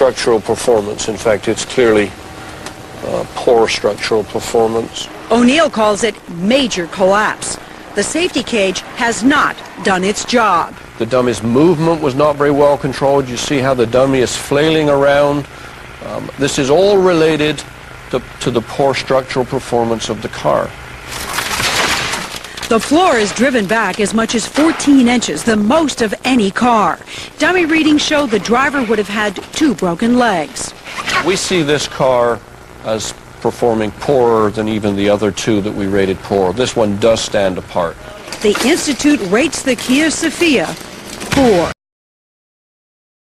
structural performance. In fact, it's clearly poor structural performance. O'Neill calls it major collapse. The safety cage has not done its job. The dummy's movement was not very well controlled. You see how the dummy is flailing around. This is all related to the poor structural performance of the car. The floor is driven back as much as 14 inches, the most of any car. Dummy readings show the driver would have had 2 broken legs. We see this car as performing poorer than even the other 2 that we rated poor. This one does stand apart. The Institute rates the Kia Sephia poor.